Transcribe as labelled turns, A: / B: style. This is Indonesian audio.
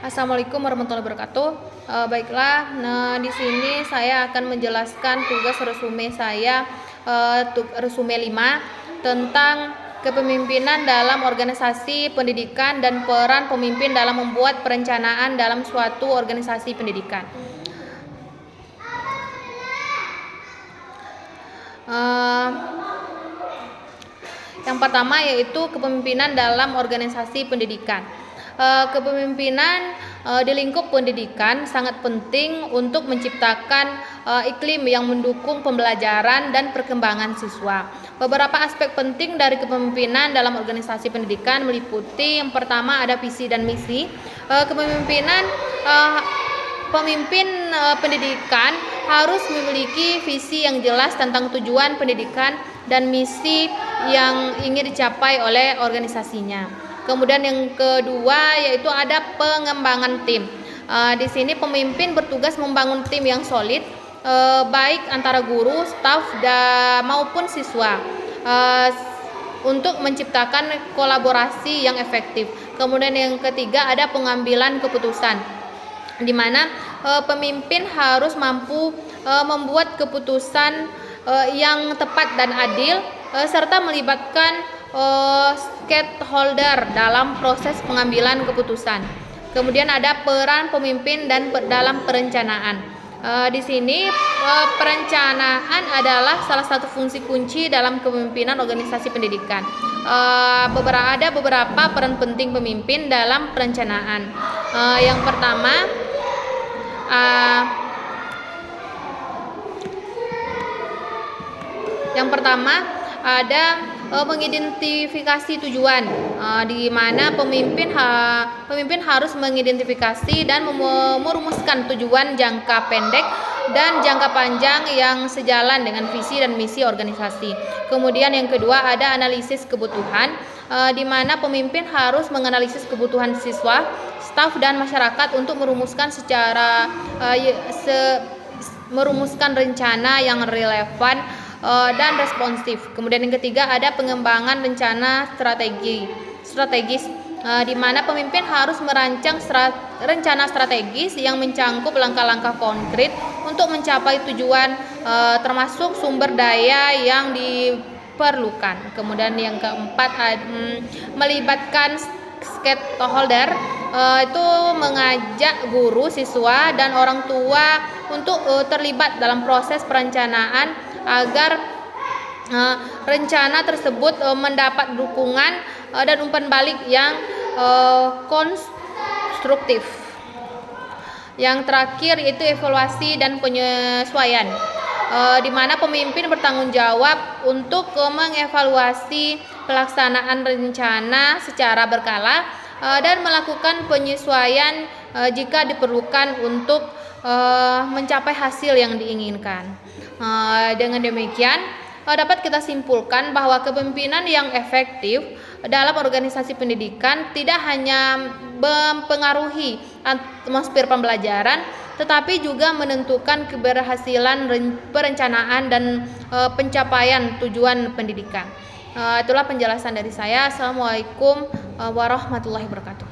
A: Assalamualaikum warahmatullahi wabarakatuh. Baiklah, nah di sini saya akan menjelaskan tugas resume saya, resume 5 tentang kepemimpinan dalam organisasi pendidikan dan peran pemimpin dalam membuat perencanaan dalam suatu organisasi pendidikan. Yang pertama yaitu kepemimpinan dalam organisasi pendidikan. Kepemimpinan di lingkup pendidikan sangat penting untuk menciptakan iklim yang mendukung pembelajaran dan perkembangan siswa. Beberapa aspek penting dari kepemimpinan dalam organisasi pendidikan meliputi yang pertama ada visi dan misi. Pemimpin pendidikan harus memiliki visi yang jelas tentang tujuan pendidikan dan misi yang ingin dicapai oleh organisasinya. Kemudian yang kedua yaitu ada pengembangan tim. Di sini pemimpin bertugas membangun tim yang solid, baik antara guru, staf, maupun siswa, untuk menciptakan kolaborasi yang efektif. Kemudian yang ketiga ada pengambilan keputusan, di mana pemimpin harus mampu membuat keputusan yang tepat dan adil, serta melibatkan stakeholder dalam proses pengambilan keputusan. Kemudian ada peran pemimpin dan dalam perencanaan. Di sini perencanaan adalah salah satu fungsi kunci dalam kepemimpinan organisasi pendidikan. Ada beberapa peran penting pemimpin dalam perencanaan. Yang pertama ada mengidentifikasi tujuan, di mana pemimpin harus mengidentifikasi dan merumuskan tujuan jangka pendek dan jangka panjang yang sejalan dengan visi dan misi organisasi. Kemudian yang kedua ada analisis kebutuhan, di mana pemimpin harus menganalisis kebutuhan siswa, staf dan masyarakat untuk merumuskan rencana yang relevan dan responsif. Kemudian yang ketiga ada pengembangan rencana strategis, di mana pemimpin harus merancang rencana strategis yang mencangkup langkah-langkah konkret untuk mencapai tujuan, termasuk sumber daya yang diperlukan. Kemudian yang keempat melibatkan stakeholder, itu mengajak guru, siswa dan orang tua untuk terlibat dalam proses perencanaan agar rencana tersebut mendapat dukungan dan umpan balik yang konstruktif. Yang terakhir yaitu evaluasi dan penyesuaian, di mana pemimpin bertanggung jawab untuk mengevaluasi pelaksanaan rencana secara berkala dan melakukan penyesuaian jika diperlukan untuk mencapai hasil yang diinginkan. Dengan demikian dapat kita simpulkan bahwa kepemimpinan yang efektif dalam organisasi pendidikan tidak hanya mempengaruhi atmosfer pembelajaran, tetapi juga menentukan keberhasilan perencanaan dan pencapaian tujuan pendidikan. Itulah penjelasan dari saya. Assalamualaikum warahmatullahi wabarakatuh.